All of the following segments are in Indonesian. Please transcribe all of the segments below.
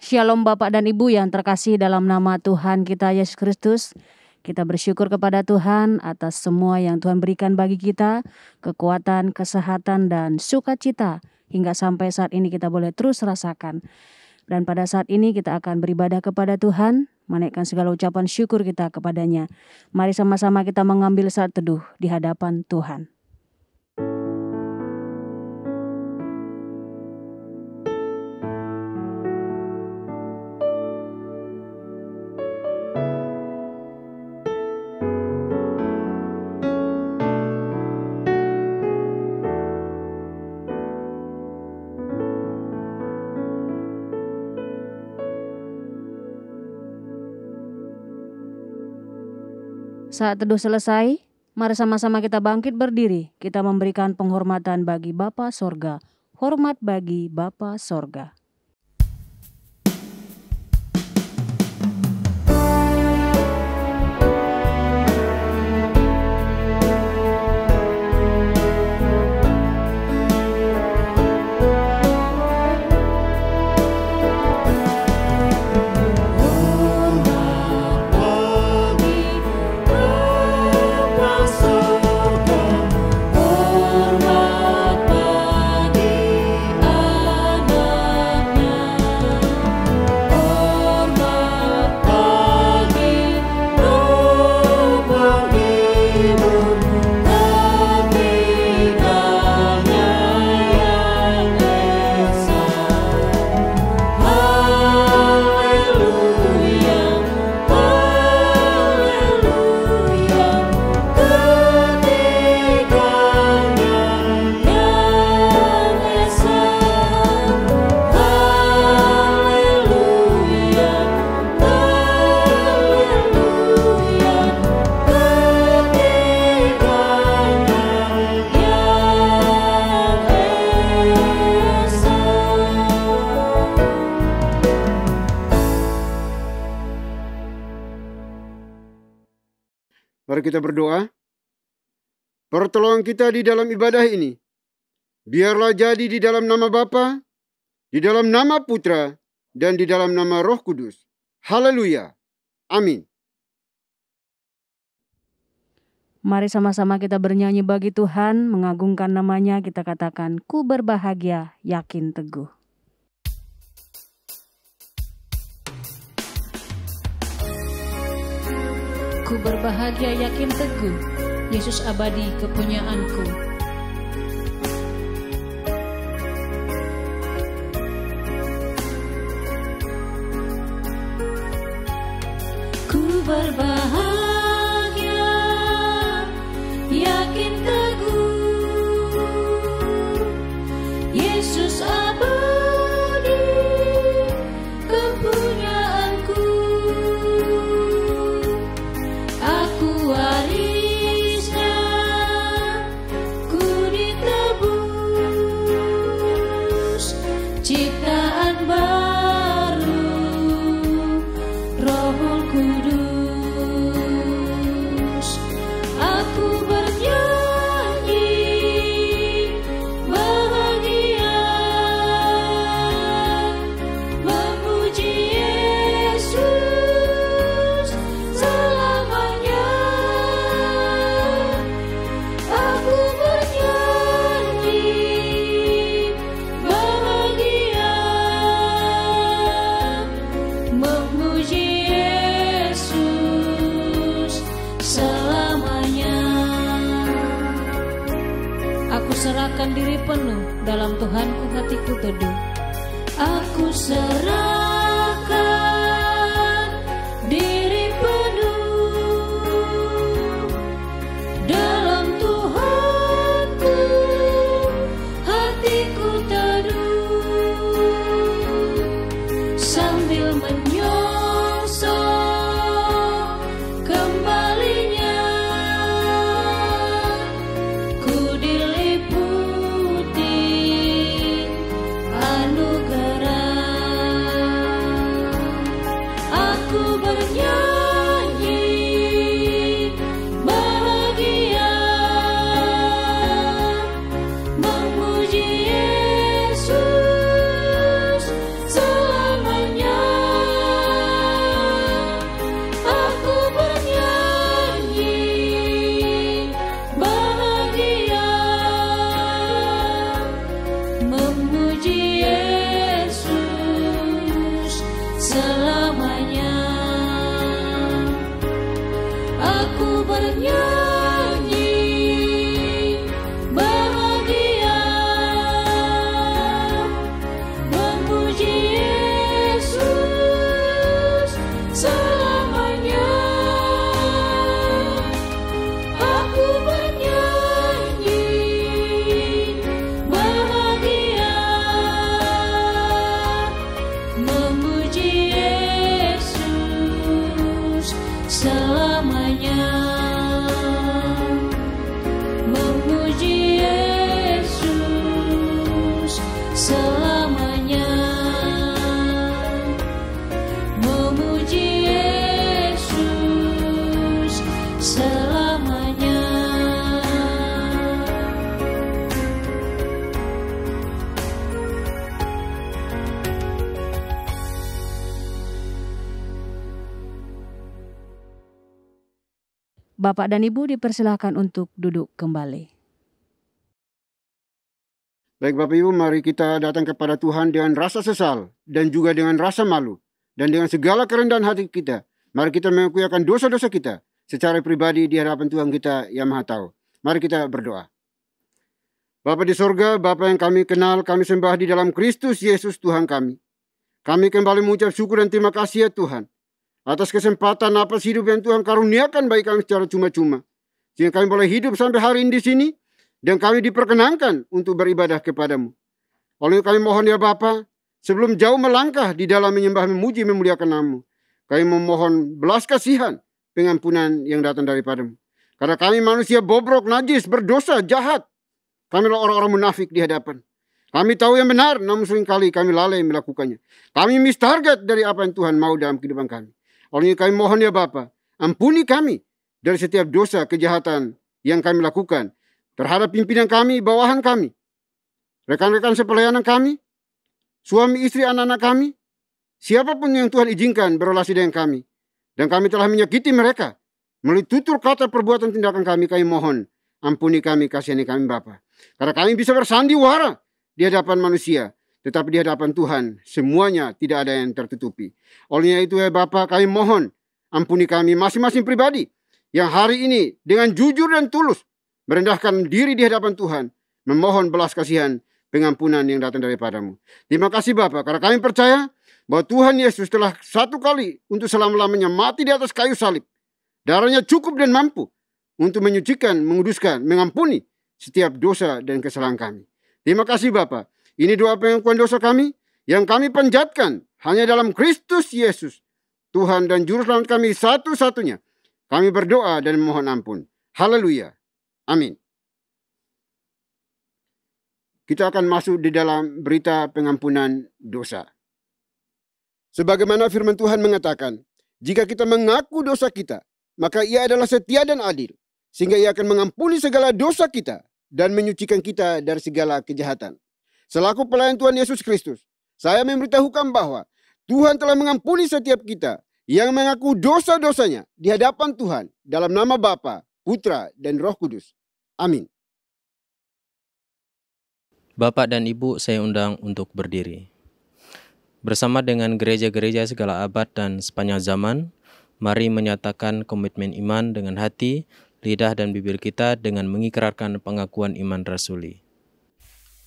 Shalom Bapak dan Ibu yang terkasih dalam nama Tuhan kita Yesus Kristus. Kita bersyukur kepada Tuhan atas semua yang Tuhan berikan bagi kita, kekuatan, kesehatan, dan sukacita hingga sampai saat ini kita boleh terus rasakan. Dan pada saat ini kita akan beribadah kepada Tuhan, menaikkan segala ucapan syukur kita kepadanya. Mari sama-sama kita mengambil saat teduh di hadapan Tuhan. Saat teduh selesai, mari sama-sama kita bangkit berdiri. Kita memberikan penghormatan bagi Bapa Sorga. Hormat bagi Bapa Sorga. Mari kita berdoa. Pertolongan kita di dalam ibadah ini, biarlah jadi di dalam nama Bapa, di dalam nama Putra, dan di dalam nama Roh Kudus. Haleluya. Amin. Mari sama-sama kita bernyanyi bagi Tuhan, mengagungkan namanya. Kita katakan, ku berbahagia, yakin teguh. Ku berbahagia yakin teguh, Yesus abadi kepunyaanku. Ku berbahagia yakin teguh, Yesus abadi kepunyaanku. Warisnya ku ditebus, ciptaan baru, Roh Kudus. Aku bernyanyi bahagia, memuji Yesus selamanya. Aku bernyanyi bahagia, memuji Yesus selamanya. Aku serahkan diri penuh, dalam Tuhanku hatiku teduh. Aku serahkan diri penuh, dalam Tuhanku hatiku teduh, sambil menyongsong kembalinya. Ku diliputi anugerah, selamanya. Aku bernyanyi bahagia, memuji Yesus selamanya. Aku bernyanyi bahagia, memuji Yesus selamanya. Memuji Yesus selamanya. Memuji Yesus selamanya. Bapak dan Ibu dipersilakan untuk duduk kembali. Baik Bapak Ibu, mari kita datang kepada Tuhan dengan rasa sesal dan juga dengan rasa malu. Dan dengan segala kerendahan hati kita, mari kita mengakui akan dosa-dosa kita secara pribadi di hadapan Tuhan kita yang Maha Tahu. Mari kita berdoa. Bapa di sorga, Bapa yang kami kenal, kami sembah di dalam Kristus Yesus Tuhan kami. Kami kembali mengucap syukur dan terima kasih ya Tuhan, atas kesempatan napas hidup yang Tuhan karuniakan bagi kami secara cuma-cuma. Sehingga kami boleh hidup sampai hari ini di sini, dan kami diperkenankan untuk beribadah kepadamu. Oleh kami mohon ya Bapa, sebelum jauh melangkah di dalam menyembah, memuji, memuliakan nama-Mu, kami memohon belas kasihan, pengampunan yang datang daripadamu. Karena kami manusia bobrok, najis, berdosa, jahat. Kami adalah orang-orang munafik di hadapan. Kami tahu yang benar, namun seringkali kami lalai melakukannya. Kami miss target dari apa yang Tuhan mau dalam kehidupan kami. Oleh kami mohon ya Bapa, ampuni kami dari setiap dosa, kejahatan yang kami lakukan terhadap pimpinan kami, bawahan kami, rekan-rekan sepelayanan kami, suami, istri, anak-anak kami, siapapun yang Tuhan izinkan berrelasi dengan kami. Dan kami telah menyakiti mereka melalui tutur kata, perbuatan, tindakan kami. Kami mohon, ampuni kami, kasihani kami Bapa. Karena kami bisa bersandiwara di hadapan manusia, tetapi di hadapan Tuhan semuanya tidak ada yang tertutupi. Olehnya itu ya Bapa, kami mohon, ampuni kami masing-masing pribadi yang hari ini dengan jujur dan tulus merendahkan diri di hadapan Tuhan, memohon belas kasihan, pengampunan yang datang daripadamu. Terima kasih Bapa, karena kami percaya bahwa Tuhan Yesus telah satu kali untuk selama-lamanya mati di atas kayu salib. Darahnya cukup dan mampu untuk menyucikan, menguduskan, mengampuni setiap dosa dan kesalahan kami. Terima kasih Bapa. Ini doa pengakuan dosa kami yang kami panjatkan hanya dalam Kristus Yesus, Tuhan dan Juru Selamat kami satu-satunya. Kami berdoa dan memohon ampun. Haleluya. Amin. Kita akan masuk di dalam berita pengampunan dosa. Sebagaimana firman Tuhan mengatakan, jika kita mengaku dosa kita, maka Ia adalah setia dan adil, sehingga Ia akan mengampuni segala dosa kita dan menyucikan kita dari segala kejahatan. Selaku pelayan Tuhan Yesus Kristus, saya memberitahukan bahwa Tuhan telah mengampuni setiap kita yang mengaku dosa-dosanya di hadapan Tuhan dalam nama Bapa, Putra, dan Roh Kudus. Amin. Bapak dan Ibu, saya undang untuk berdiri. Bersama dengan gereja-gereja segala abad dan sepanjang zaman, mari menyatakan komitmen iman dengan hati, lidah, dan bibir kita dengan mengikrarkan pengakuan iman rasuli.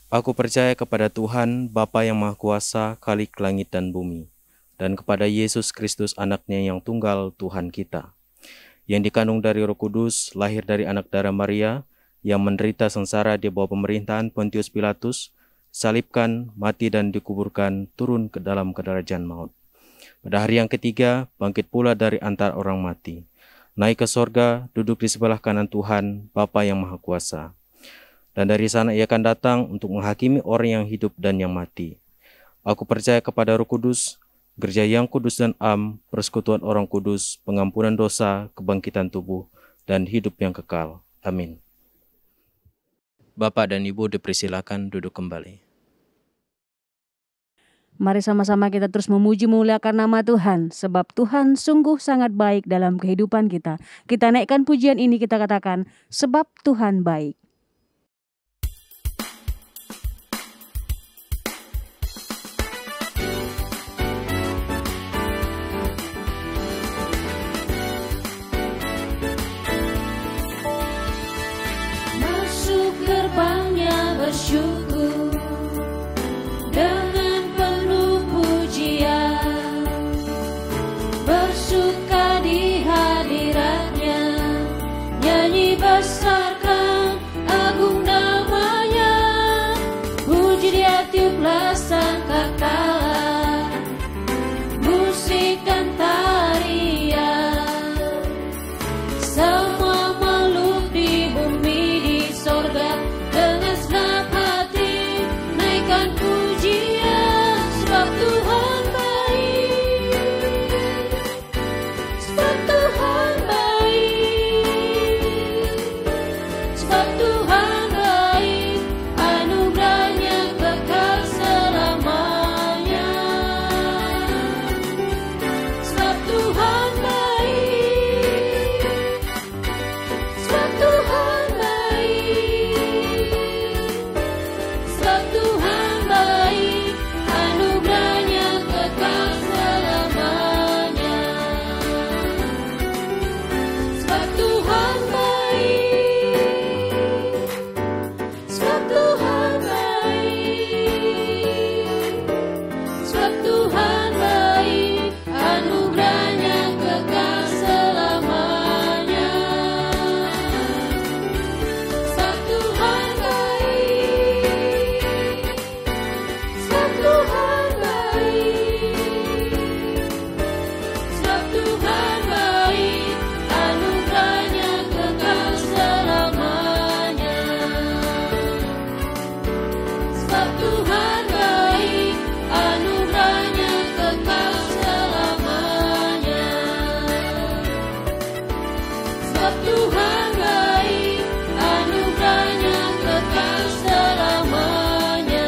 Aku percaya kepada Tuhan, Bapa yang Maha Kuasa, Khalik langit dan bumi, dan kepada Yesus Kristus anaknya yang tunggal Tuhan kita, yang dikandung dari Roh Kudus, lahir dari anak darah Maria, yang menderita sengsara di bawah pemerintahan Pontius Pilatus, salibkan, mati dan dikuburkan, turun ke dalam kedarajan maut. Pada hari yang ketiga, bangkit pula dari antara orang mati, naik ke sorga, duduk di sebelah kanan Tuhan, Bapa yang Maha Kuasa. Dan dari sana Ia akan datang untuk menghakimi orang yang hidup dan yang mati. Aku percaya kepada Roh Kudus, gereja yang kudus dan am, persekutuan orang kudus, pengampunan dosa, kebangkitan tubuh, dan hidup yang kekal. Amin. Bapak dan Ibu dipersilakan duduk kembali. Mari sama-sama kita terus memuji memuliakan nama Tuhan, sebab Tuhan sungguh sangat baik dalam kehidupan kita. Kita naikkan pujian ini, kita katakan, sebab Tuhan baik. musik dan tarian. Semua makhluk di bumi di sorga dengan senang hati naikkan pujian, sebab Tuhan baik, sebab Tuhan baik, sebab Tuhan baik, anugerahnya kekal selamanya. Sebab Tuhan baik, sebab Tuhan baik, sebab Tuhan baik, anugerahnya kekal selamanya. Sebab Tuhan baik, sebab Tuhan baik, sebab Tuhan baik, anugerahnya kekal selamanya. Sebab Tuhan baik, sebab Tuhan baik, sebab Tuhan baik, anugerahnya kekal selamanya. Sebab Tuhan baik, anugerahnya kekal selamanya. Sebab Tuhan baik, anugerahnya kekal selamanya.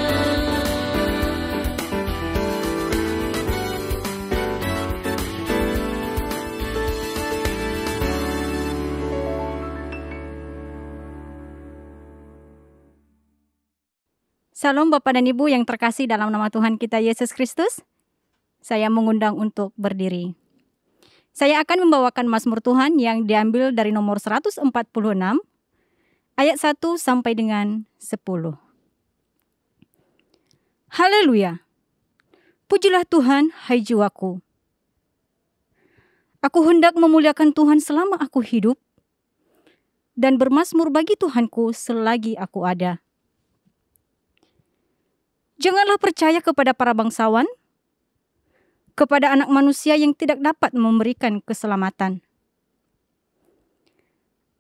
Salam Bapak dan Ibu yang terkasih dalam nama Tuhan kita Yesus Kristus. Saya mengundang untuk berdiri. Saya akan membawakan Mazmur Tuhan yang diambil dari nomor 146 ayat 1 sampai dengan 10. Haleluya. Pujilah Tuhan, hai jiwaku. Aku hendak memuliakan Tuhan selama aku hidup dan bermazmur bagi Tuhanku selagi aku ada. Janganlah percaya kepada para bangsawan, kepada anak manusia yang tidak dapat memberikan keselamatan.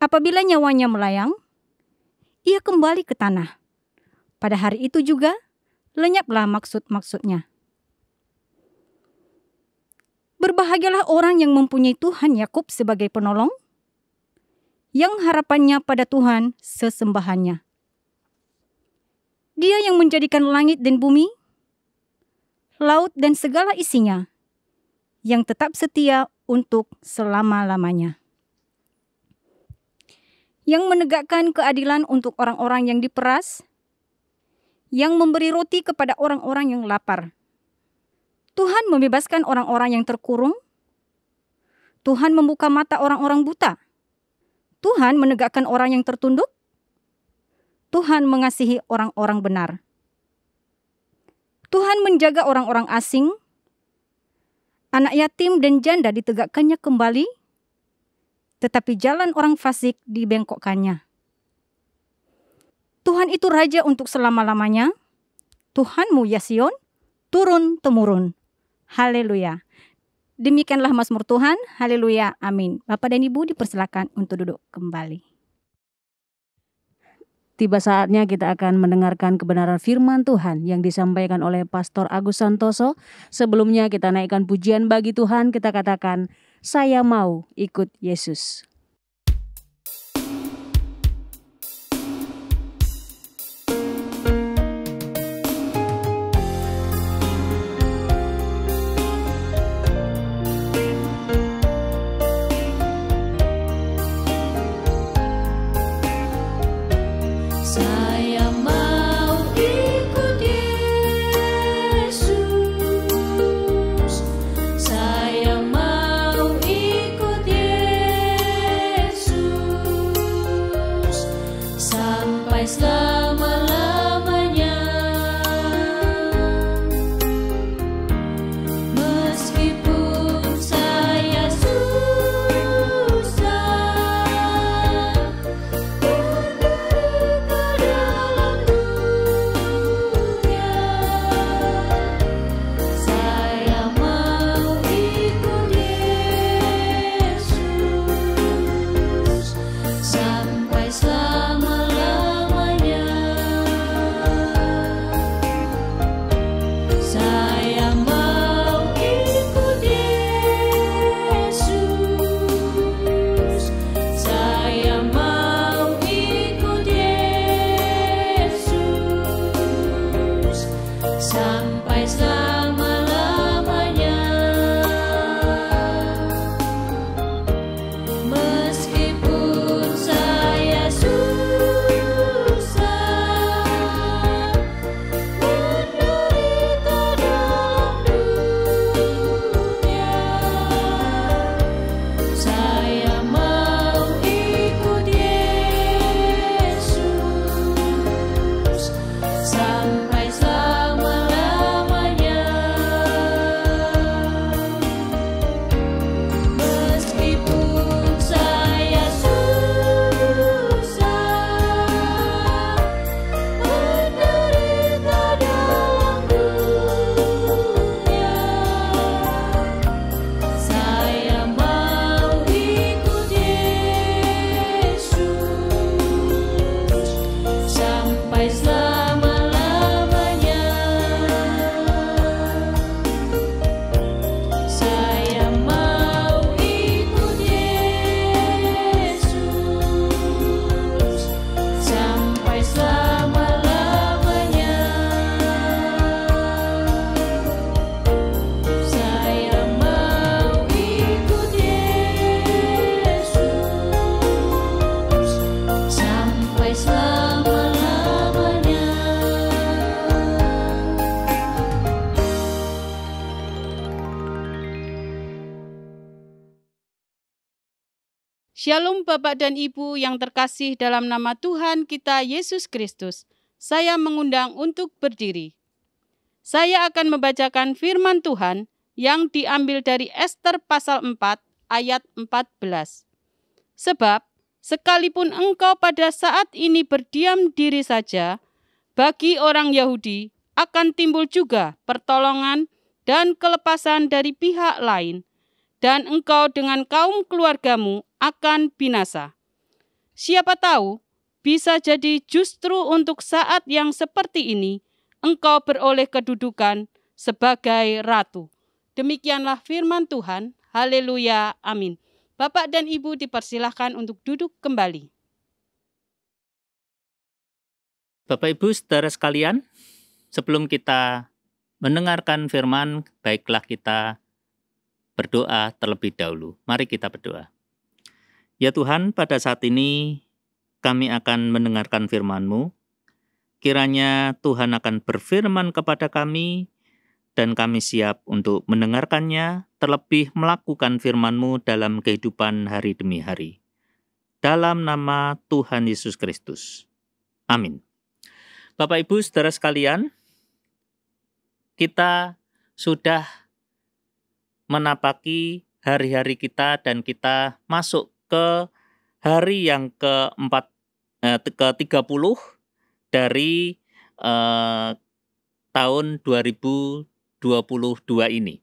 Apabila nyawanya melayang, ia kembali ke tanah. Pada hari itu juga, lenyaplah maksud-maksudnya. Berbahagialah orang yang mempunyai Tuhan Yakub sebagai penolong, yang harapannya pada Tuhan sesembahannya. Dia yang menjadikan langit dan bumi, laut dan segala isinya, yang tetap setia untuk selama-lamanya. Yang menegakkan keadilan untuk orang-orang yang diperas, yang memberi roti kepada orang-orang yang lapar. Tuhan membebaskan orang-orang yang terkurung. Tuhan membuka mata orang-orang buta. Tuhan menegakkan orang yang tertunduk. Tuhan mengasihi orang-orang benar. Tuhan menjaga orang-orang asing. Anak yatim dan janda ditegakkannya kembali, tetapi jalan orang fasik dibengkokkannya. Tuhan itu Raja untuk selama-lamanya. Tuhanmu ya Sion, turun-temurun. Haleluya. Demikianlah Mazmur Tuhan. Haleluya. Amin. Bapak dan Ibu dipersilakan untuk duduk kembali. Tiba saatnya kita akan mendengarkan kebenaran firman Tuhan yang disampaikan oleh Pastor Agus Santoso. Sebelumnya kita naikkan pujian bagi Tuhan, kita katakan, saya mau ikut Yesus. Saya mau ikut Yesus. Saya mau ikut Yesus. Shalom Bapak dan Ibu yang terkasih dalam nama Tuhan kita Yesus Kristus. Saya mengundang untuk berdiri. Saya akan membacakan firman Tuhan yang diambil dari Ester pasal 4 ayat 14. Sebab sekalipun engkau pada saat ini berdiam diri saja, bagi orang Yahudi akan timbul juga pertolongan dan kelepasan dari pihak lain, dan engkau dengan kaum keluargamu akan binasa. Siapa tahu, bisa jadi justru untuk saat yang seperti ini, engkau beroleh kedudukan sebagai ratu. Demikianlah firman Tuhan. Haleluya, amin. Bapak dan Ibu dipersilahkan untuk duduk kembali. Bapak Ibu saudara sekalian, sebelum kita mendengarkan firman, baiklah kita berdoa terlebih dahulu. Mari kita berdoa. Ya Tuhan, pada saat ini kami akan mendengarkan firman-Mu. Kiranya Tuhan akan berfirman kepada kami, dan kami siap untuk mendengarkannya, terlebih melakukan firman-Mu dalam kehidupan hari demi hari. Dalam nama Tuhan Yesus Kristus. Amin. Bapak Ibu saudara sekalian, kita sudah menapaki hari-hari kita dan kita masuk ke hari yang ke-30 dari tahun 2022 ini.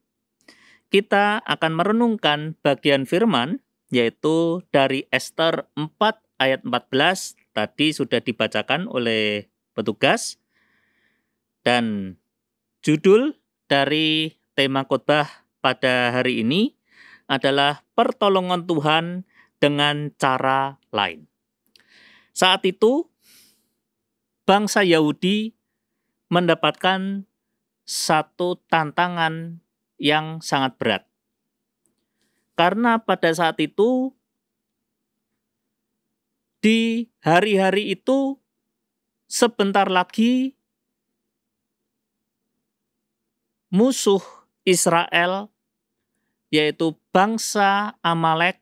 Kita akan merenungkan bagian firman, yaitu dari Ester 4 ayat 14, tadi sudah dibacakan oleh petugas, dan judul dari tema khotbah pada hari ini adalah pertolongan Tuhan dengan cara lain. Saat itu, bangsa Yahudi mendapatkan satu tantangan yang sangat berat. Karena pada saat itu, di hari-hari itu, sebentar lagi musuh Israel, yaitu bangsa Amalek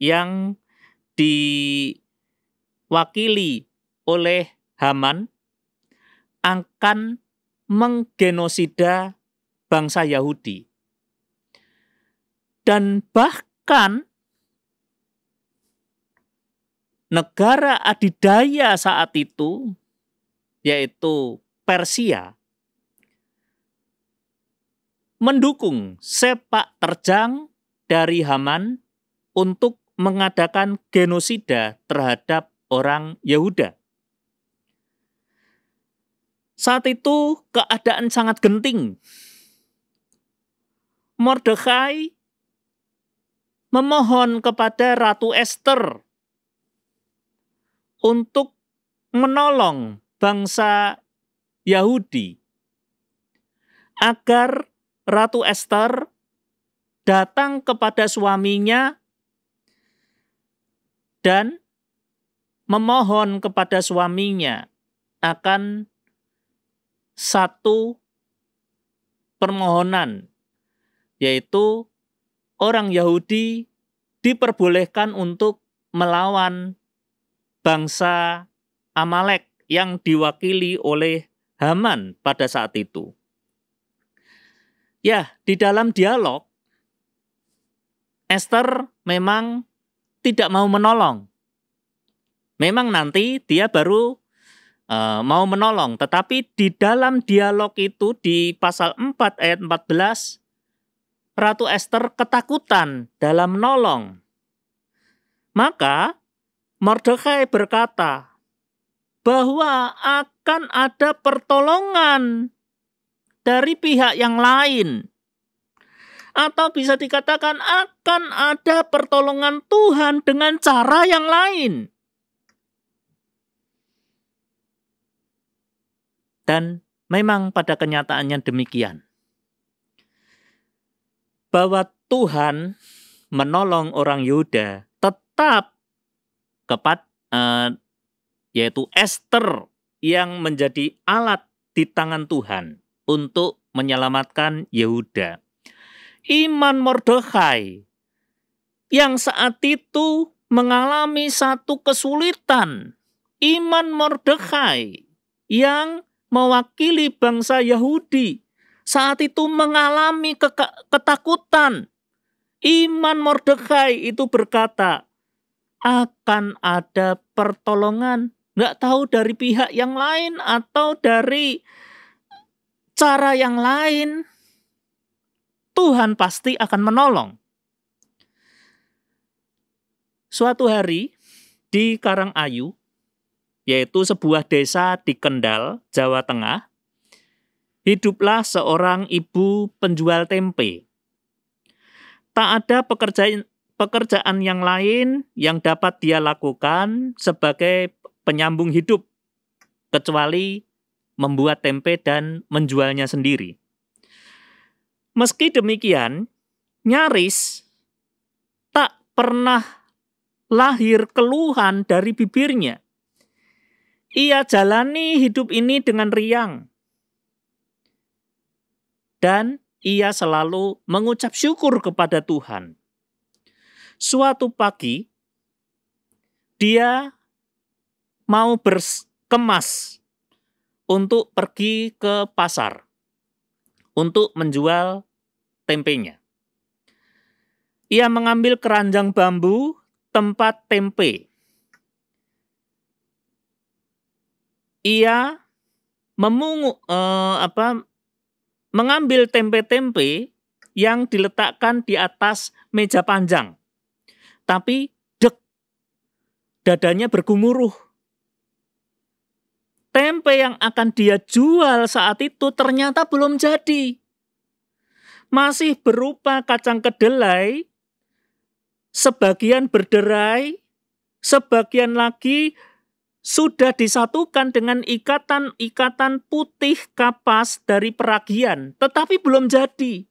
yang diwakili oleh Haman, akan menggenosida bangsa Yahudi. Dan bahkan negara adidaya saat itu, yaitu Persia, mendukung sepak terjang dari Haman untuk mengadakan genosida terhadap orang Yehuda. Saat itu keadaan sangat genting. Mordekai memohon kepada Ratu Ester untuk menolong bangsa Yahudi agar Ratu Ester datang kepada suaminya dan memohon kepada suaminya akan satu permohonan, yaitu orang Yahudi diperbolehkan untuk melawan bangsa Amalek yang diwakili oleh Haman pada saat itu. Ya, di dalam dialog, Ester memang tidak mau menolong. Memang nanti dia baru mau menolong, tetapi di dalam dialog itu di pasal 4 ayat 14, Ratu Ester ketakutan dalam menolong. Maka Mordekai berkata bahwa akan ada pertolongan dari pihak yang lain. Atau bisa dikatakan akan ada pertolongan Tuhan dengan cara yang lain. Dan memang pada kenyataannya demikian. Bahwa Tuhan menolong orang Yehuda tetap yaitu Ester yang menjadi alat di tangan Tuhan untuk menyelamatkan Yehuda. Iman Mordekai yang saat itu mengalami satu kesulitan. Iman Mordekai yang mewakili bangsa Yahudi saat itu mengalami ketakutan. Iman Mordekai itu berkata, akan ada pertolongan. Nggak tahu dari pihak yang lain atau dari cara yang lain. Tuhan pasti akan menolong. Suatu hari di Karangayu, yaitu sebuah desa di Kendal, Jawa Tengah, hiduplah seorang ibu penjual tempe. Tak ada pekerjaan yang lain yang dapat dia lakukan sebagai penyambung hidup, kecuali membuat tempe dan menjualnya sendiri. Meski demikian, nyaris tak pernah lahir keluhan dari bibirnya. Ia jalani hidup ini dengan riang. Dan ia selalu mengucap syukur kepada Tuhan. Suatu pagi, dia mau berkemas untuk pergi ke pasar untuk menjual tempenya. Ia mengambil keranjang bambu tempat tempe. Ia mengambil tempe-tempe yang diletakkan di atas meja panjang. Tapi dadanya bergumuruh. Tempe yang akan dia jual saat itu ternyata belum jadi. Masih berupa kacang kedelai, sebagian berderai, sebagian lagi sudah disatukan dengan ikatan-ikatan putih kapas dari peragian, tetapi belum jadi.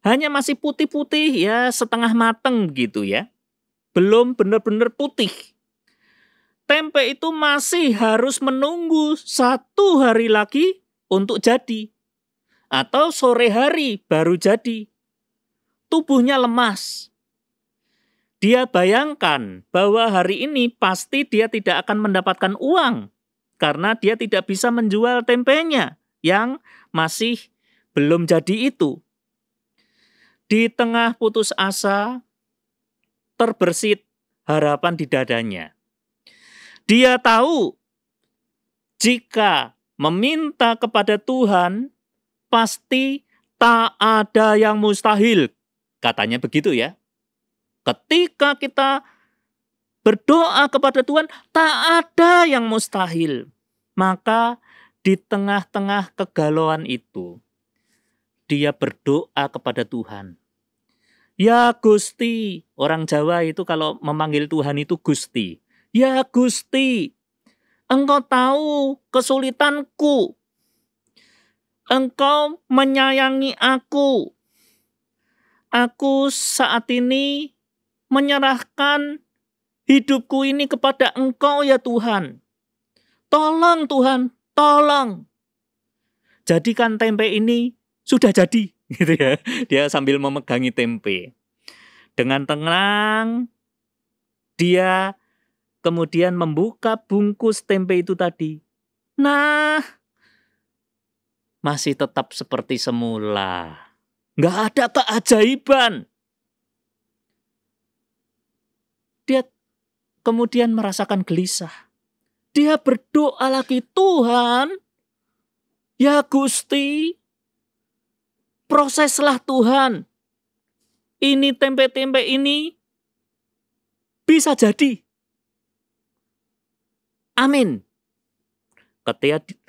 Hanya masih putih-putih ya, setengah mateng gitu ya. Belum benar-benar putih. Tempe itu masih harus menunggu 1 hari lagi untuk jadi. Atau sore hari baru jadi. Tubuhnya lemas. Dia bayangkan bahwa hari ini pasti dia tidak akan mendapatkan uang karena dia tidak bisa menjual tempenya yang masih belum jadi itu. Di tengah putus asa, terbersit harapan di dadanya. Dia tahu jika meminta kepada Tuhan pasti tak ada yang mustahil. Katanya begitu ya. Ketika kita berdoa kepada Tuhan, tak ada yang mustahil. Maka di tengah-tengah kegalauan itu, dia berdoa kepada Tuhan. Ya Gusti, orang Jawa itu kalau memanggil Tuhan itu Gusti. Ya Gusti, Engkau tahu kesulitanku. Engkau menyayangi aku. Aku saat ini menyerahkan hidupku ini kepada Engkau ya Tuhan. Tolong Tuhan, tolong. Jadikan tempe ini sudah jadi. Gitu ya. Dia sambil memegangi tempe. Dengan tenang, dia kemudian membuka bungkus tempe itu tadi. Nah, masih tetap seperti semula. Nggak ada keajaiban. Dia kemudian merasakan gelisah. Dia berdoa lagi, Tuhan, ya Gusti, proseslah Tuhan. Ini tempe-tempe ini bisa jadi. Amin.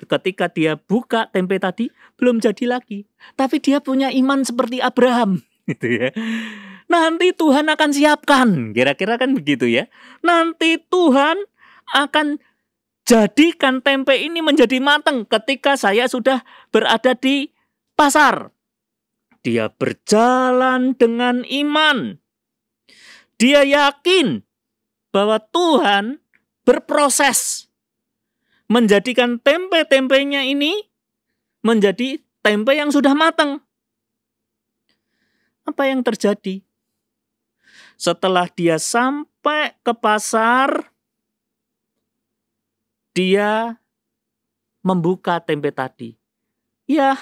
Ketika dia buka tempe tadi, belum jadi lagi. Tapi dia punya iman seperti Abraham. Gitu ya. Nanti Tuhan akan siapkan. Kira-kira kan begitu ya. Nanti Tuhan akan jadikan tempe ini menjadi matang ketika saya sudah berada di pasar. Dia berjalan dengan iman. Dia yakin bahwa Tuhan berproses menjadikan tempe-tempenya ini menjadi tempe yang sudah matang. Apa yang terjadi? Setelah dia sampai ke pasar, dia membuka tempe tadi. Ya,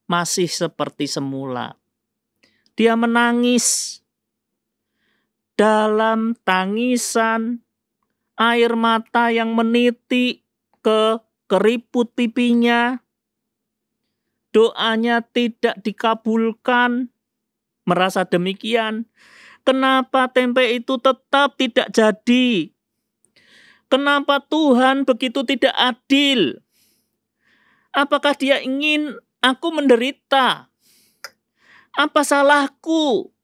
masih seperti semula. Dia menangis. Dalam tangisan, air mata yang menitik ke keriput pipinya. Doanya tidak dikabulkan. Merasa demikian. Kenapa tempe itu tetap tidak jadi? Kenapa Tuhan begitu tidak adil? Apakah dia ingin aku menderita? Apa salahku?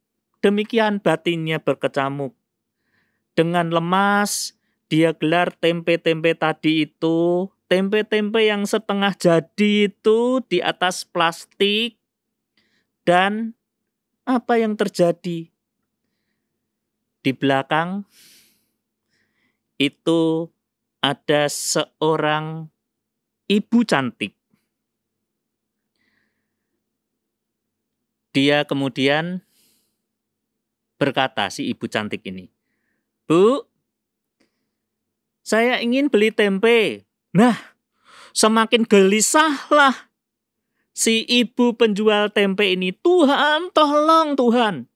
Demikian batinnya berkecamuk. Dengan lemas, dia gelar tempe-tempe tadi itu, tempe-tempe yang setengah jadi itu di atas plastik. Dan apa yang terjadi? Di belakang itu ada seorang ibu cantik. Dia kemudian berkata, si ibu cantik ini, "Bu, saya ingin beli tempe." Nah, semakin gelisahlah si ibu penjual tempe ini. "Tuhan, tolong Tuhan.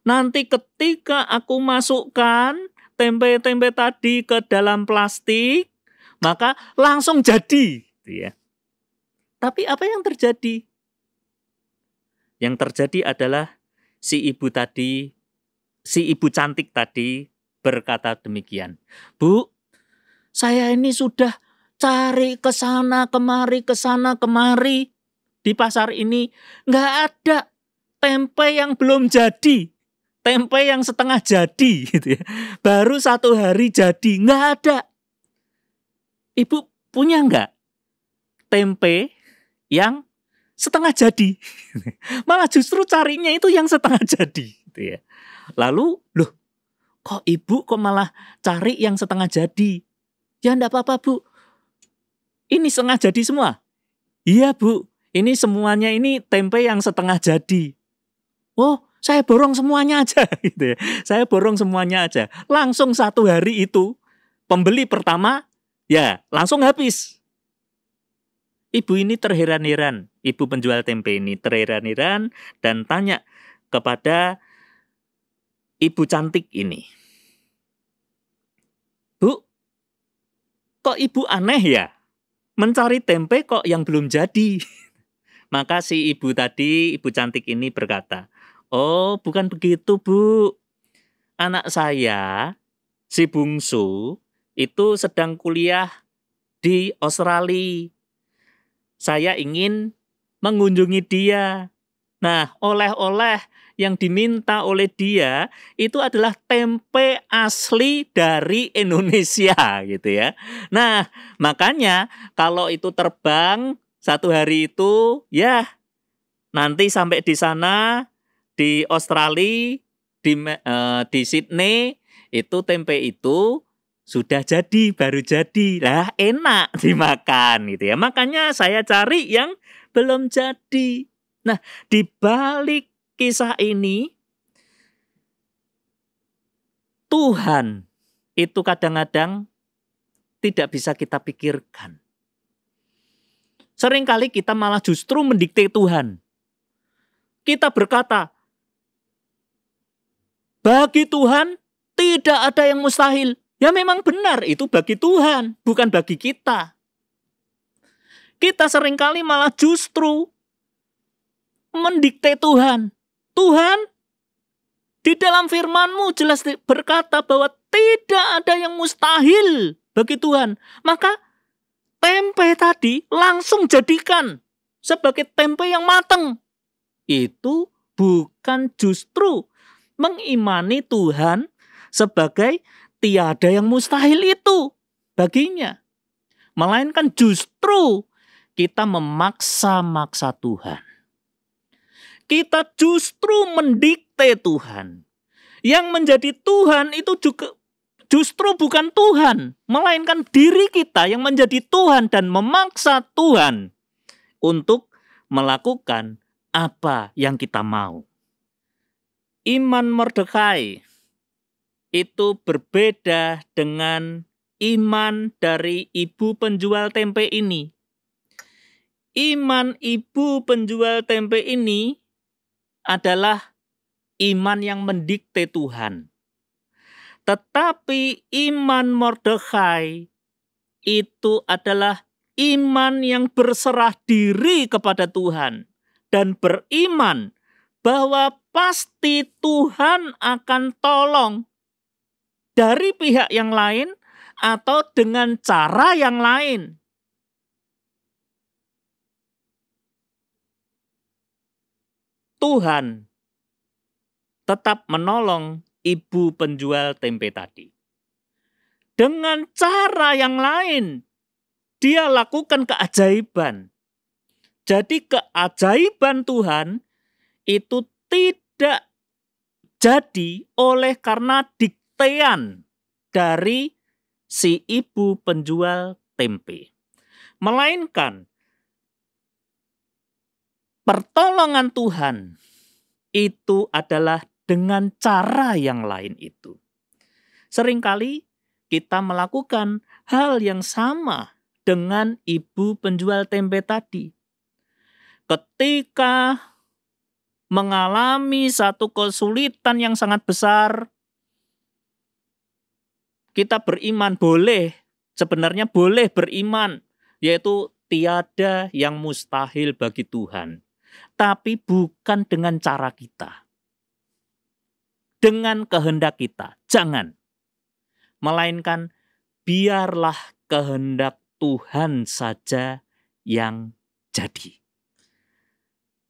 Nanti ketika aku masukkan tempe-tempe tadi ke dalam plastik, maka langsung jadi." Ya. Tapi apa yang terjadi? Yang terjadi adalah si ibu cantik tadi berkata demikian. "Bu, saya ini sudah cari ke sana kemari di pasar ini, nggak ada tempe yang belum jadi. Tempe yang setengah jadi gitu ya. Baru 1 hari jadi, nggak ada. Ibu punya nggak tempe yang setengah jadi?" Malah justru carinya itu yang setengah jadi gitu ya. Lalu, loh, kok ibu kok malah cari yang setengah jadi? "Ya enggak apa-apa, Bu. Ini setengah jadi semua." "Iya, Bu. Ini semuanya ini tempe yang setengah jadi." "Oh, saya borong semuanya aja." Gitu ya. Saya borong semuanya aja. Langsung 1 hari itu, pembeli pertama, ya langsung habis. Ibu ini terheran-heran. Ibu penjual tempe ini terheran-heran dan tanya kepada ibu cantik ini, "Bu, kok ibu aneh ya? Mencari tempe kok yang belum jadi?" Maka si ibu cantik ini berkata, "Oh, bukan begitu, Bu. Anak saya, si bungsu, itu sedang kuliah di Australia. Saya ingin mengunjungi dia. Nah, oleh-oleh yang diminta oleh dia itu adalah tempe asli dari Indonesia gitu ya. Nah, makanya kalau itu terbang 1 hari itu, ya nanti sampai di sana di Australia, di Sydney, itu tempe itu sudah jadi, baru jadi. Lah, enak dimakan gitu ya. Makanya saya cari yang belum jadi." Nah, di balik kisah ini, Tuhan itu kadang-kadang tidak bisa kita pikirkan. Seringkali kita malah justru mendikte Tuhan. Kita berkata, bagi Tuhan tidak ada yang mustahil. Ya memang benar, itu bagi Tuhan, bukan bagi kita. Kita seringkali malah justru mendikte Tuhan. Tuhan, di dalam firman-Mu jelas berkata bahwa tidak ada yang mustahil bagi Tuhan. Maka tempe tadi langsung jadikan sebagai tempe yang matang. Itu bukan justru mengimani Tuhan sebagai tiada yang mustahil itu baginya. Melainkan justru kita memaksa-maksa Tuhan. Kita justru mendikte Tuhan. Yang menjadi Tuhan itu juga justru bukan Tuhan, melainkan diri kita yang menjadi Tuhan dan memaksa Tuhan untuk melakukan apa yang kita mau. iman Mordekai itu berbeda dengan iman dari ibu penjual tempe ini. Iman ibu penjual tempe ini adalah iman yang mendikte Tuhan. Tetapi iman Mordekai itu adalah iman yang berserah diri kepada Tuhan dan beriman bahwa pasti Tuhan akan tolong dari pihak yang lain atau dengan cara yang lain. Tuhan tetap menolong ibu penjual tempe tadi. Dengan cara yang lain, dia lakukan keajaiban. Jadi keajaiban Tuhan itu tidak jadi oleh karena diktean dari si ibu penjual tempe. Melainkan pertolongan Tuhan itu adalah dengan cara yang lain itu. Seringkali kita melakukan hal yang sama dengan ibu penjual tempe tadi. Ketika mengalami satu kesulitan yang sangat besar, kita beriman sebenarnya boleh beriman, yaitu tiada yang mustahil bagi Tuhan. Tapi bukan dengan cara kita. Dengan kehendak kita, jangan. Melainkan biarlah kehendak Tuhan saja yang jadi.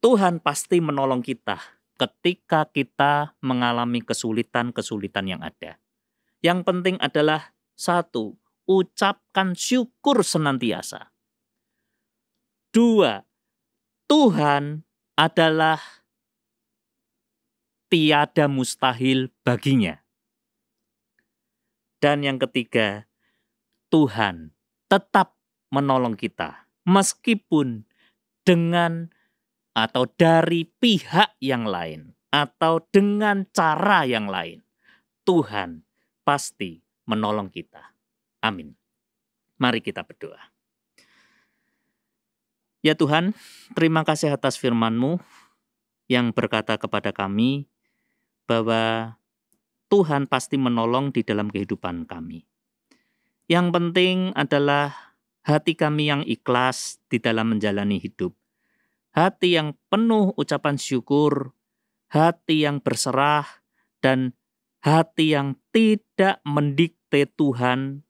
Tuhan pasti menolong kita ketika kita mengalami kesulitan-kesulitan yang ada. Yang penting adalah satu, ucapkan syukur senantiasa. Dua, Tuhan adalah tiada mustahil baginya. Dan yang ketiga, Tuhan tetap menolong kita meskipun dengan atau dari pihak yang lain atau dengan cara yang lain. Tuhan pasti menolong kita. Amin. Mari kita berdoa. Ya Tuhan, terima kasih atas firman-Mu yang berkata kepada kami bahwa Tuhan pasti menolong di dalam kehidupan kami. Yang penting adalah hati kami yang ikhlas di dalam menjalani hidup. Hati yang penuh ucapan syukur, hati yang berserah, dan hati yang tidak mendikte Tuhan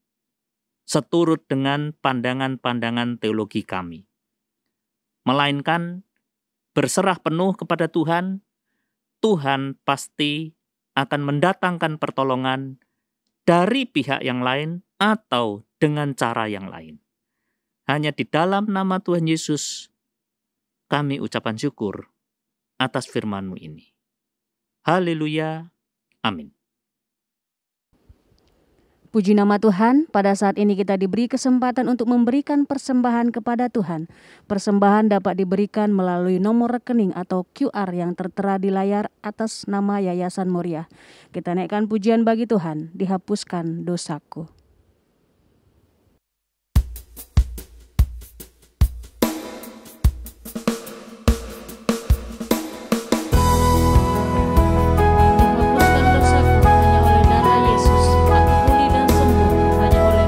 seturut dengan pandangan-pandangan teologi kami. Melainkan berserah penuh kepada Tuhan, Tuhan pasti akan mendatangkan pertolongan dari pihak yang lain atau dengan cara yang lain. Hanya di dalam nama Tuhan Yesus, kami ucapan syukur atas firman-Mu ini. Haleluya. Amin. Puji nama Tuhan, pada saat ini kita diberi kesempatan untuk memberikan persembahan kepada Tuhan. Persembahan dapat diberikan melalui nomor rekening atau QR yang tertera di layar atas nama Yayasan Moriah. Kita naikkan pujian bagi Tuhan, dihapuskan dosaku. Hanya oleh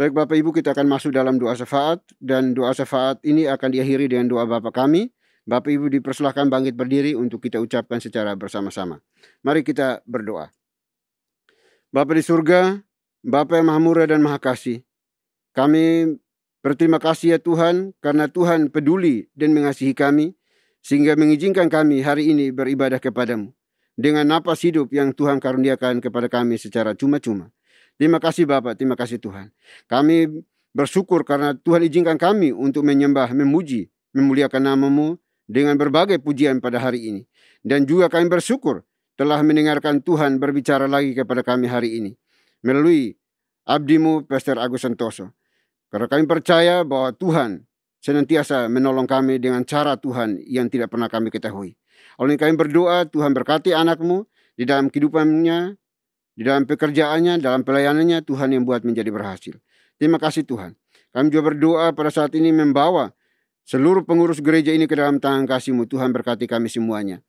Baik Bapak Ibu, kita akan masuk dalam doa syafaat, dan doa syafaat ini akan diakhiri dengan doa Bapa kami. Bapak Ibu dipersilahkan bangkit berdiri untuk kita ucapkan secara bersama-sama. Mari kita berdoa. Bapa di surga, Bapa yang Maha Murah dan Maha Kasih, kami berterima kasih ya Tuhan, karena Tuhan peduli dan mengasihi kami, sehingga mengizinkan kami hari ini beribadah kepadamu dengan napas hidup yang Tuhan karuniakan kepada kami secara cuma-cuma. Terima kasih Bapa, terima kasih Tuhan. Kami bersyukur karena Tuhan izinkan kami untuk menyembah, memuji, memuliakan nama-Mu dengan berbagai pujian pada hari ini. Dan juga kami bersyukur telah mendengarkan Tuhan berbicara lagi kepada kami hari ini melalui abdi-Mu Pastor Agus Santoso. Karena kami percaya bahwa Tuhan senantiasa menolong kami dengan cara Tuhan yang tidak pernah kami ketahui. Oleh kami berdoa, Tuhan berkati anak-Mu di dalam kehidupannya, di dalam pekerjaannya, dalam pelayanannya, Tuhan yang buat menjadi berhasil. Terima kasih Tuhan. Kami juga berdoa pada saat ini membawa seluruh pengurus gereja ini ke dalam tangan kasih-Mu. Tuhan berkati kami semuanya.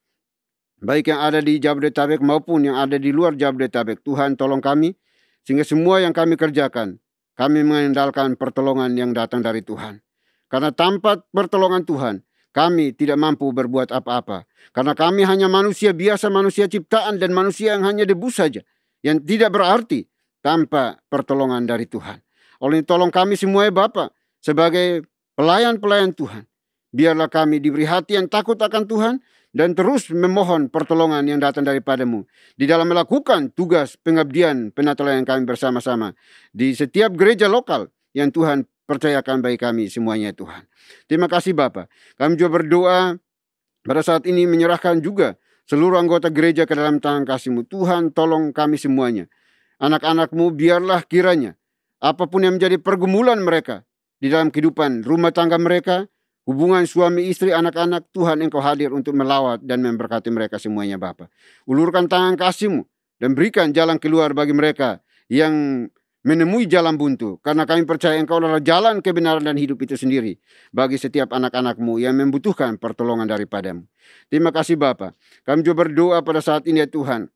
Baik yang ada di Jabodetabek maupun yang ada di luar Jabodetabek. Tuhan tolong kami, sehingga semua yang kami kerjakan, kami mengandalkan pertolongan yang datang dari Tuhan. Karena tanpa pertolongan Tuhan, kami tidak mampu berbuat apa-apa. Karena kami hanya manusia biasa, manusia ciptaan, dan manusia yang hanya debu saja, yang tidak berarti tanpa pertolongan dari Tuhan. Oleh tolong kami semua ya Bapa, sebagai pelayan-pelayan Tuhan. Biarlah kami diberi hati yang takut akan Tuhan, dan terus memohon pertolongan yang datang daripada-Mu di dalam melakukan tugas pengabdian penatelayan kami bersama-sama di setiap gereja lokal yang Tuhan percayakan bagi kami semuanya Tuhan. Terima kasih Bapa. Kami juga berdoa pada saat ini menyerahkan juga seluruh anggota gereja ke dalam tangan kasih-Mu. Tuhan tolong kami semuanya. Anak-anak-Mu biarlah kiranya apapun yang menjadi pergumulan mereka di dalam kehidupan rumah tangga mereka, hubungan suami istri, anak-anak, Tuhan Engkau hadir untuk melawat dan memberkati mereka semuanya Bapa. Ulurkan tangan kasih-Mu dan berikan jalan keluar bagi mereka yang menemui jalan buntu. Karena kami percaya Engkau adalah jalan kebenaran dan hidup itu sendiri bagi setiap anak-anak-Mu yang membutuhkan pertolongan daripada-Mu. Terima kasih Bapa. Kami juga berdoa pada saat ini ya Tuhan,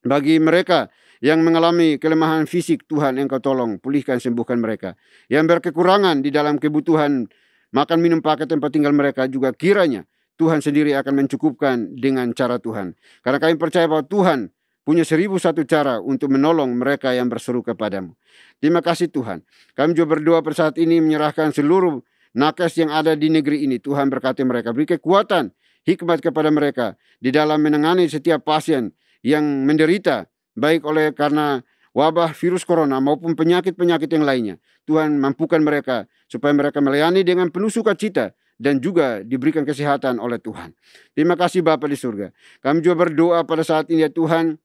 bagi mereka yang mengalami kelemahan fisik, Tuhan Engkau tolong pulihkan, sembuhkan mereka. Yang berkekurangan di dalam kebutuhan makan, minum, pakai, tempat tinggal mereka juga kiranya Tuhan sendiri akan mencukupkan dengan cara Tuhan. Karena kami percaya bahwa Tuhan punya 1001 cara untuk menolong mereka yang berseru kepadamu. Terima kasih Tuhan. Kami juga berdoa pada saat ini menyerahkan seluruh nakes yang ada di negeri ini. Tuhan berkati mereka, beri kekuatan, hikmat kepada mereka di dalam menangani setiap pasien yang menderita, baik oleh karena wabah virus corona maupun penyakit-penyakit yang lainnya. Tuhan mampukan mereka supaya mereka melayani dengan penuh sukacita dan juga diberikan kesehatan oleh Tuhan. Terima kasih Bapa di surga. Kami juga berdoa pada saat ini ya Tuhan,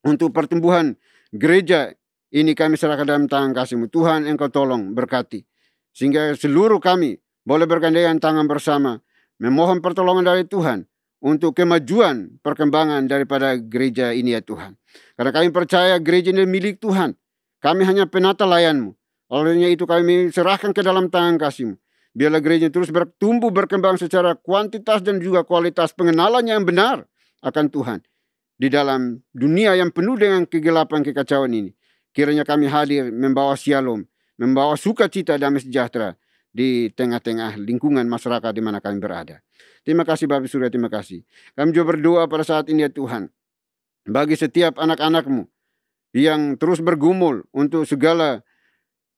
untuk pertumbuhan gereja ini kami serahkan dalam tangan kasih-Mu. Tuhan Engkau tolong berkati, sehingga seluruh kami boleh bergandengan tangan bersama memohon pertolongan dari Tuhan untuk kemajuan perkembangan daripada gereja ini ya Tuhan. Karena kami percaya gereja ini milik Tuhan. Kami hanya penata layan-Mu. Olehnya itu kami serahkan ke dalam tangan kasih-Mu. Biarlah gereja terus bertumbuh, berkembang secara kuantitas dan juga kualitas pengenalannya yang benar akan Tuhan. Di dalam dunia yang penuh dengan kegelapan, kekacauan ini, kiranya kami hadir membawa shalom, membawa sukacita, damai sejahtera di tengah-tengah lingkungan masyarakat di mana kami berada. Terima kasih Bapak Surya, terima kasih. Kami juga berdoa pada saat ini ya Tuhan, bagi setiap anak-anak-Mu yang terus bergumul untuk segala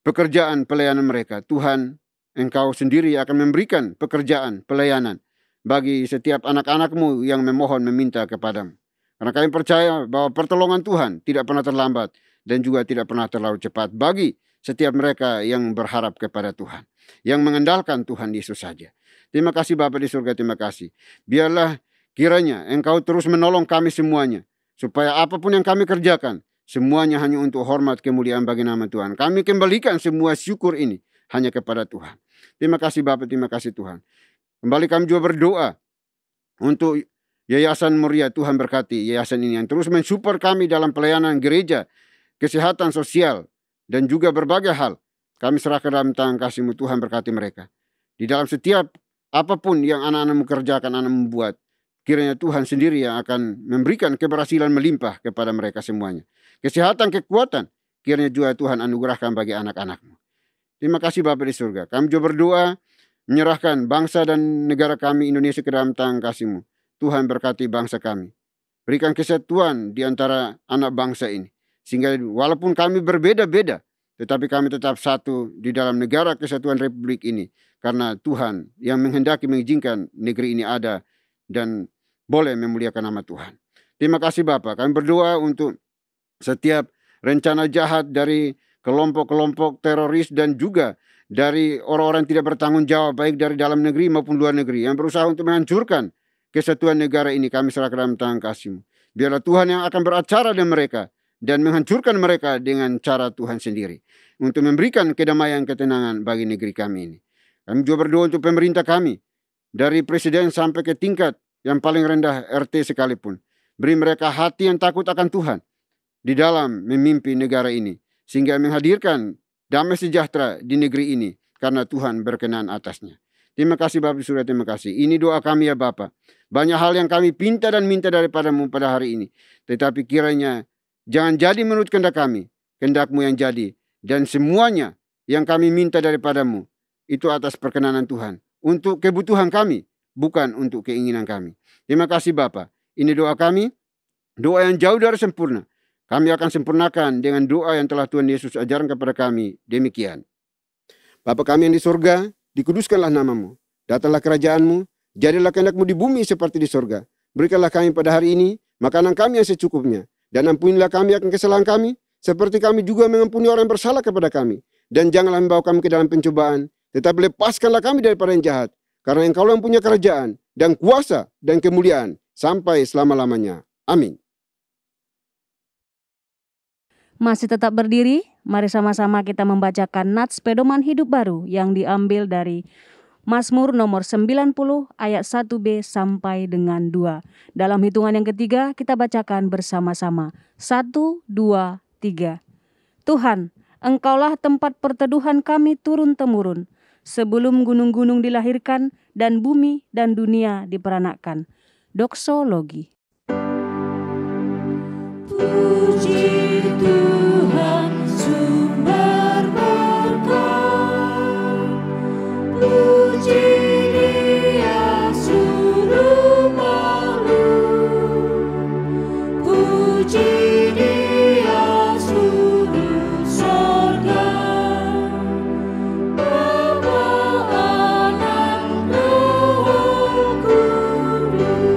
pekerjaan pelayanan mereka. Tuhan, Engkau sendiri akan memberikan pekerjaan pelayanan bagi setiap anak-anak-Mu yang memohon, meminta kepadamu. Karena kami percaya bahwa pertolongan Tuhan tidak pernah terlambat dan juga tidak pernah terlalu cepat bagi setiap mereka yang berharap kepada Tuhan, yang mengandalkan Tuhan Yesus saja. Terima kasih Bapa di surga, terima kasih. Biarlah kiranya Engkau terus menolong kami semuanya, supaya apapun yang kami kerjakan, semuanya hanya untuk hormat kemuliaan bagi nama Tuhan. Kami kembalikan semua syukur ini hanya kepada Tuhan. Terima kasih Bapa, terima kasih Tuhan. Kembali kami juga berdoa untuk Yayasan Muria. Tuhan berkati yayasan ini yang terus mensupport kami dalam pelayanan gereja, kesehatan sosial, dan juga berbagai hal. Kami serahkan dalam tangan kasih-Mu. Tuhan berkati mereka. Di dalam setiap apapun yang anak-anak-Mu kerjakan, anak-Mu buat, kiranya Tuhan sendiri yang akan memberikan keberhasilan melimpah kepada mereka semuanya. Kesehatan, kekuatan, kiranya juga Tuhan anugerahkan bagi anak-anak-Mu. Terima kasih Bapa di surga. Kami juga berdoa menyerahkan bangsa dan negara kami Indonesia ke dalam tangan kasih-Mu. Tuhan berkati bangsa kami. Berikan kesatuan di antara anak bangsa ini. Sehingga walaupun kami berbeda-beda, tetapi kami tetap satu di dalam negara kesatuan Republik ini. Karena Tuhan yang menghendaki mengizinkan negeri ini ada dan boleh memuliakan nama Tuhan. Terima kasih Bapa. Kami berdoa untuk setiap rencana jahat dari kelompok-kelompok teroris dan juga dari orang-orang yang tidak bertanggung jawab baik dari dalam negeri maupun luar negeri yang berusaha untuk menghancurkan kesatuan negara ini, kami serahkan dalam tangan kasih-Mu. Biarlah Tuhan yang akan beracara dengan mereka dan menghancurkan mereka dengan cara Tuhan sendiri untuk memberikan kedamaian ketenangan bagi negeri kami ini. Kami juga berdoa untuk pemerintah kami dari presiden sampai ke tingkat yang paling rendah RT sekalipun. Beri mereka hati yang takut akan Tuhan di dalam memimpin negara ini sehingga menghadirkan damai sejahtera di negeri ini karena Tuhan berkenan atasnya. Terima kasih Bapak Surya, terima kasih. Ini doa kami ya Bapak. Banyak hal yang kami pinta dan minta daripada-Mu pada hari ini. Tetapi kiranya jangan jadi menurut kehendak kami, kehendak-Mu yang jadi. Dan semuanya yang kami minta daripada-Mu itu atas perkenanan Tuhan. Untuk kebutuhan kami, bukan untuk keinginan kami. Terima kasih Bapak. Ini doa kami, doa yang jauh dari sempurna. Kami akan sempurnakan dengan doa yang telah Tuhan Yesus ajarkan kepada kami. Demikian. Bapa kami yang di surga, dikuduskanlah nama-Mu. Datanglah kerajaan-Mu, jadilah kehendak-Mu di bumi seperti di surga. Berikanlah kami pada hari ini makanan kami yang secukupnya. Dan ampunilah kami akan kesalahan kami, seperti kami juga mengampuni orang yang bersalah kepada kami. Dan janganlah membawa kami ke dalam pencobaan, tetapi lepaskanlah kami daripada yang jahat. Karena Engkau yang punya kerajaan, dan kuasa, dan kemuliaan, sampai selama-lamanya. Amin. Masih tetap berdiri, mari sama-sama kita membacakan nats pedoman hidup baru yang diambil dari Mazmur nomor 90 ayat 1b sampai dengan 2. Dalam hitungan yang ketiga kita bacakan bersama-sama. 1, 2, 3. Tuhan, Engkaulah tempat perteduhan kami turun-temurun, sebelum gunung-gunung dilahirkan dan bumi dan dunia diperanakkan. Doksologi. Puji Tuhan sumber berkat, puji Dia suruh makhluk, puji Dia suruh sorga, Bapa, Anak, Roh Kudus.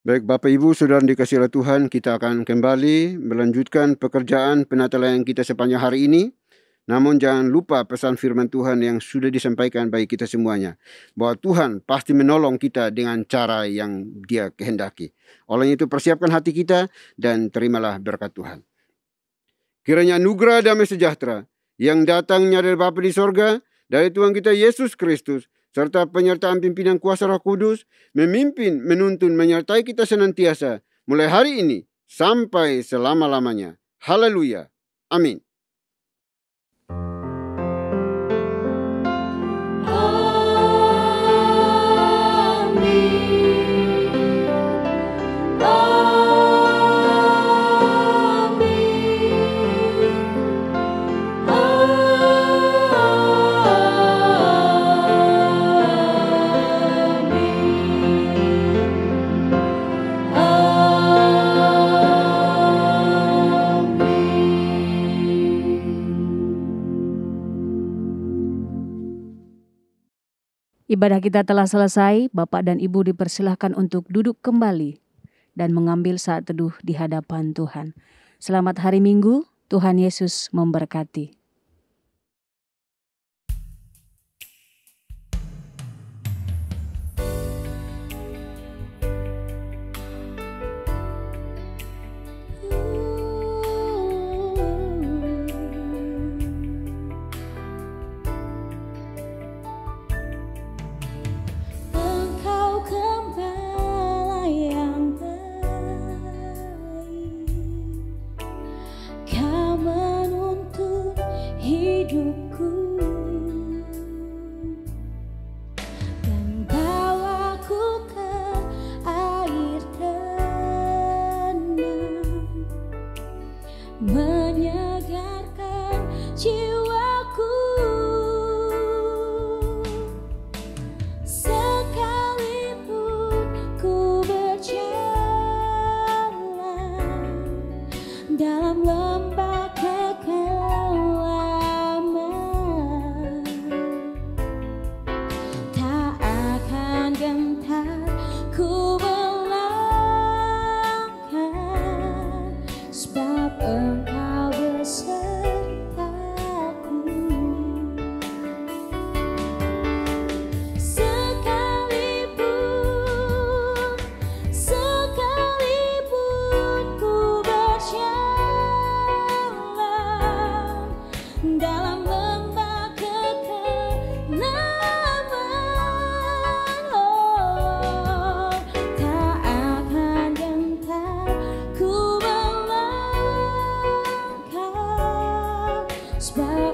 Baik Bapak Ibu Saudara dikasihi oleh Tuhan, kita akan kembali melanjutkan pekerjaan penata layanan kita sepanjang hari ini. Namun jangan lupa pesan firman Tuhan yang sudah disampaikan bagi kita semuanya, bahwa Tuhan pasti menolong kita dengan cara yang Dia kehendaki. Oleh itu persiapkan hati kita dan terimalah berkat Tuhan. Kiranya anugerah damai sejahtera yang datangnya dari Bapa di sorga, dari Tuhan kita Yesus Kristus, serta penyertaan pimpinan kuasa Roh Kudus, memimpin, menuntun, menyertai kita senantiasa, mulai hari ini sampai selama-lamanya. Haleluya. Amin. Ibadah kita telah selesai, Bapak dan Ibu dipersilahkan untuk duduk kembali dan mengambil saat teduh di hadapan Tuhan. Selamat hari Minggu, Tuhan Yesus memberkati. Engkau gembala yang baik, Kau menuntun menyegarkan jiwaku. Sekalipun ku berjalan dalam lembah kekelaman, tak akan gentar ku melangkah, sebab Engkau besertaku. Sekalipun ku berjalan dalam lembah kekelaman, oh, tak akan gentar ku melangkah, sebab